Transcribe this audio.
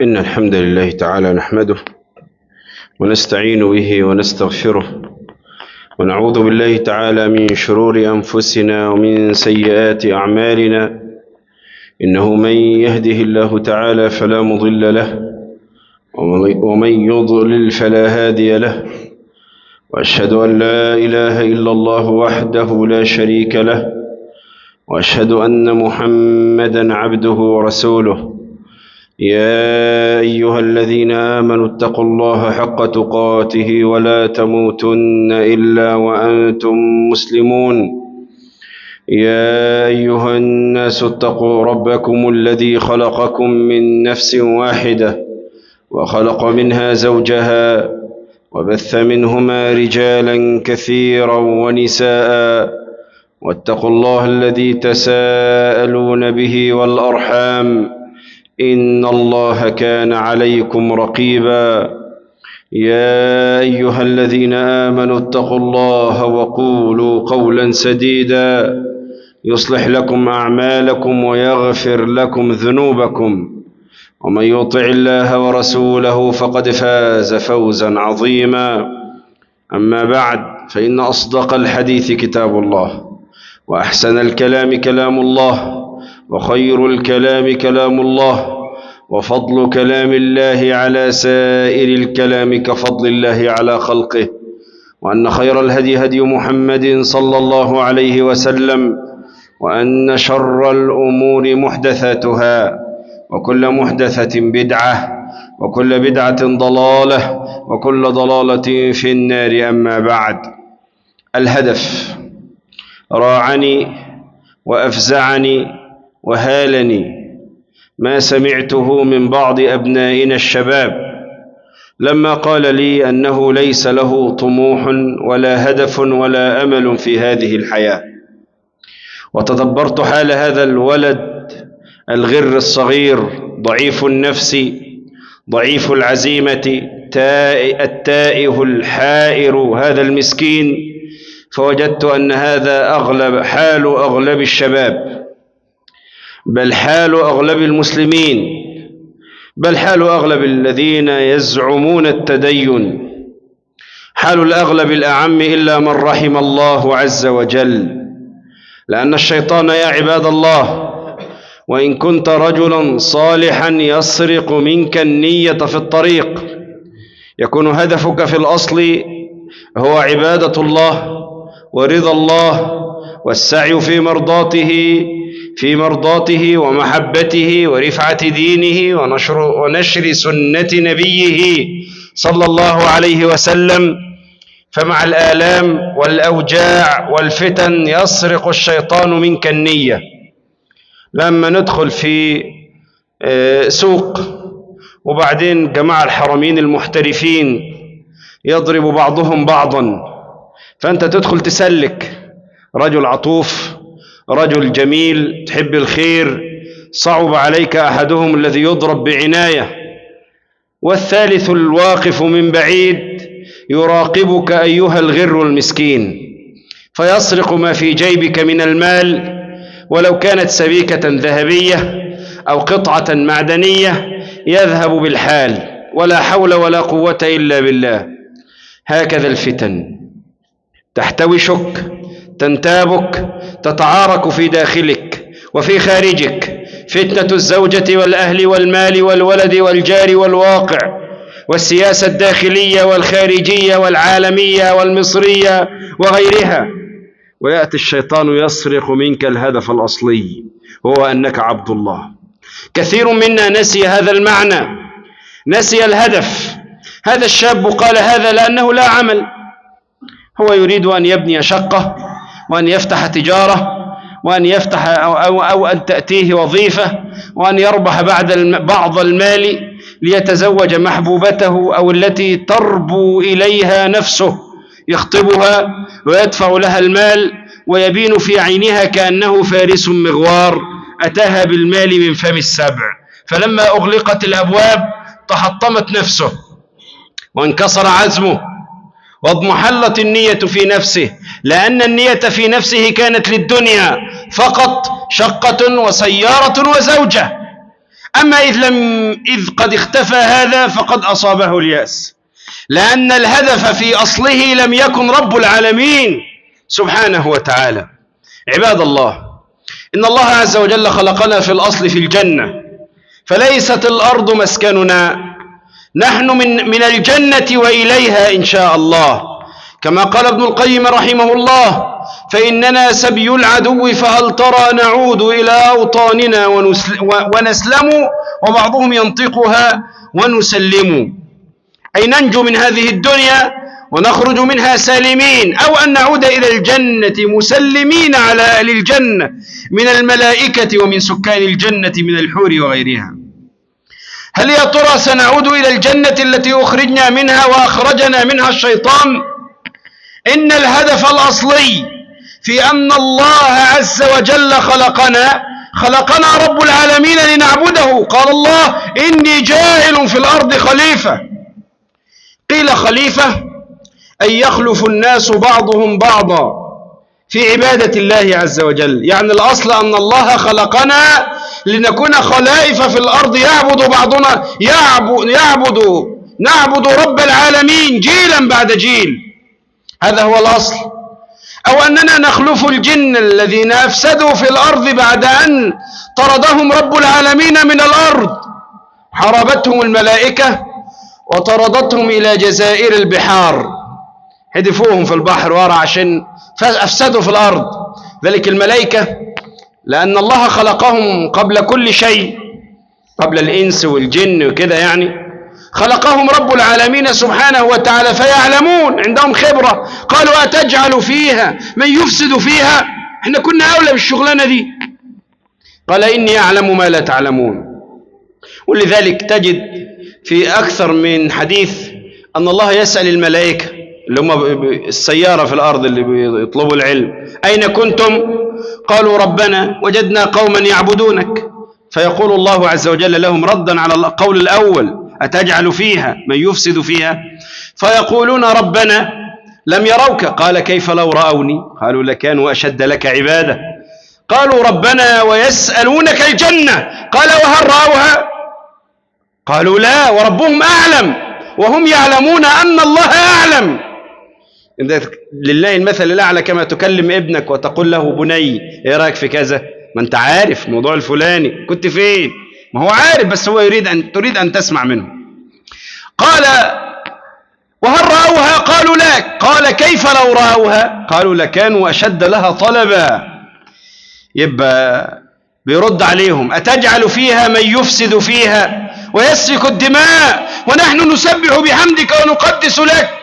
إن الحمد لله تعالى نحمده ونستعين به ونستغفره ونعوذ بالله تعالى من شرور أنفسنا ومن سيئات أعمالنا. إنه من يهده الله تعالى فلا مضل له ومن يضلل فلا هادي له، وأشهد أن لا إله إلا الله وحده لا شريك له، وأشهد أن محمدًا عبده ورسوله. يا أيها الذين آمنوا اتقوا الله حق تقاته ولا تموتن إلا وأنتم مسلمون. يا أيها الناس اتقوا ربكم الذي خلقكم من نفس واحدة وخلق منها زوجها وبث منهما رجالا كثيرا ونساء، واتقوا الله الذي تساءلون به والأرحام، إن الله كان عليكم رقيبا. يا أيها الذين آمنوا اتقوا الله وقولوا قولا سديدا يصلح لكم أعمالكم ويغفر لكم ذنوبكم، ومن يطع الله ورسوله فقد فاز فوزا عظيما. أما بعد، فإن أصدق الحديث كتاب الله، وأحسن الكلام كلام الله، وخير الكلام كلام الله، وفضل كلام الله على سائر الكلام كفضل الله على خلقه، وأن خير الهدي هدي محمد صلى الله عليه وسلم، وأن شر الأمور محدثاتها، وكل محدثة بدعة، وكل بدعة ضلالة، وكل ضلالة في النار. أما بعد، الهدف راعني وأفزعني وهالني ما سمعته من بعض أبنائنا الشباب لما قال لي أنه ليس له طموح ولا هدف ولا أمل في هذه الحياة. وتدبرت حال هذا الولد الغر الصغير، ضعيف النفس، ضعيف العزيمة، التائه الحائر، هذا المسكين، فوجدت أن هذا حال أغلب الشباب، بل حال أغلب المسلمين، بل حال أغلب الذين يزعمون التدين، حال الأغلب الأعم إلا من رحم الله عز وجل. لأن الشيطان يا عباد الله، وإن كنت رجلا صالحا يسرق منك النية في الطريق، يكون هدفك في الأصل هو عبادة الله ورضا الله والسعي في مرضاته ومحبته ورفعة دينه ونشر سنة نبيه صلى الله عليه وسلم. فمع الآلام والأوجاع والفتن يسرق الشيطان منك النية. لما ندخل في سوق، وبعدين جماعة الحرمين المحترفين يضرب بعضهم بعضا، فأنت تدخل تسلك، رجل عطوف، رجل جميل، تحب الخير، صعب عليك أحدهم الذي يضرب بعناية، والثالث الواقف من بعيد يراقبك أيها الغر المسكين، فيسرق ما في جيبك من المال، ولو كانت سبيكة ذهبية أو قطعة معدنية يذهب بالحال، ولا حول ولا قوة إلا بالله. هكذا الفتن تحتوشك، تنتابك، تتعارك في داخلك وفي خارجك، فتنة الزوجة والأهل والمال والولد والجار والواقع، والسياسة الداخلية والخارجية والعالمية والمصرية وغيرها. ويأتي الشيطان يسرق منك الهدف الأصلي، هو أنك عبد الله. كثير منا نسي هذا المعنى، نسي الهدف. هذا الشاب قال هذا لأنه لا عمل، هو يريد أن يبني شقة، وأن يفتح تجارة، وأن يفتح أو أن تأتيه وظيفة، وأن يربح بعض المال ليتزوج محبوبته أو التي تربو إليها نفسه، يخطبها ويدفع لها المال ويبين في عينها كأنه فارس مغوار أتاها بالمال من فم السبع. فلما أغلقت الأبواب تحطمت نفسه وانكسر عزمه واضمحلت النية في نفسه، لأن النية في نفسه كانت للدنيا، فقط شقة وسيارة وزوجة. أما إذ قد اختفى هذا فقد أصابه اليأس، لأن الهدف في أصله لم يكن رب العالمين سبحانه وتعالى. عباد الله، إن الله عز وجل خلقنا في الأصل في الجنة، فليست الأرض مسكننا، نحن من الجنة وإليها إن شاء الله، كما قال ابن القيم رحمه الله: فإننا سبي العدو فهل ترى نعود إلى أوطاننا ونسلم، وبعضهم ينطقها ونسلم، أي ننجو من هذه الدنيا ونخرج منها سالمين، أو أن نعود إلى الجنة مسلمين على أهل الجنة من الملائكة ومن سكان الجنة من الحور وغيرها. هل يا ترى سنعود إلى الجنة التي أخرجنا منها وأخرجنا منها الشيطان؟ إن الهدف الأصلي في أن الله عز وجل خلقنا رب العالمين لنعبده. قال الله: إني جاعل في الأرض خليفة. قيل خليفة أي يخلف الناس بعضهم بعضا في عبادة الله عز وجل، يعني الأصل أن الله خلقنا لنكون خلائف في الأرض، يعبد بعضنا نعبد رب العالمين جيلا بعد جيل، هذا هو الأصل. أو أننا نخلف الجن الذين أفسدوا في الأرض بعد أن طردهم رب العالمين من الأرض، حاربتهم الملائكة وطردتهم إلى جزائر البحار، هدفوهم في البحر ورا عشان أفسدوا في الأرض. ذلك الملائكة لأن الله خلقهم قبل كل شيء، قبل الإنس والجن وكده، يعني خلقهم رب العالمين سبحانه وتعالى فيعلمون، عندهم خبرة. قالوا: أتجعل فيها من يفسد فيها؟ احنا كنا أولى بالشغلانة دي. قال: إني أعلم ما لا تعلمون. ولذلك تجد في أكثر من حديث أن الله يسأل الملائكة اللي هم السيارة في الأرض اللي بيطلبوا العلم: أين كنتم؟ قالوا: ربنا وجدنا قوما يعبدونك. فيقول الله عز وجل لهم ردا على القول الأول: أتجعل فيها من يفسد فيها؟ فيقولون: ربنا لم يروك. قال: كيف لو رأوني؟ قالوا: لكانوا أشد لك عبادة. قالوا: ربنا ويسألونك الجنة. قال: وهل رأوها؟ قالوا: لا، وربهم أعلم وهم يعلمون أن الله أعلم. لله المثل الأعلى، كما تكلم ابنك وتقول له: بني إيه رأيك في كذا؟ ما أنت عارف موضوع الفلاني، كنت فين؟ ما هو عارف، بس هو تريد أن تسمع منه. قال: وهل رأوها؟ قالوا: لا. قال: كيف لو رأوها؟ قالوا: لكانوا أشد لها طلبا. يبقى بيرد عليهم: أتجعل فيها من يفسد فيها ويسفك الدماء ونحن نسبح بحمدك ونقدس لك؟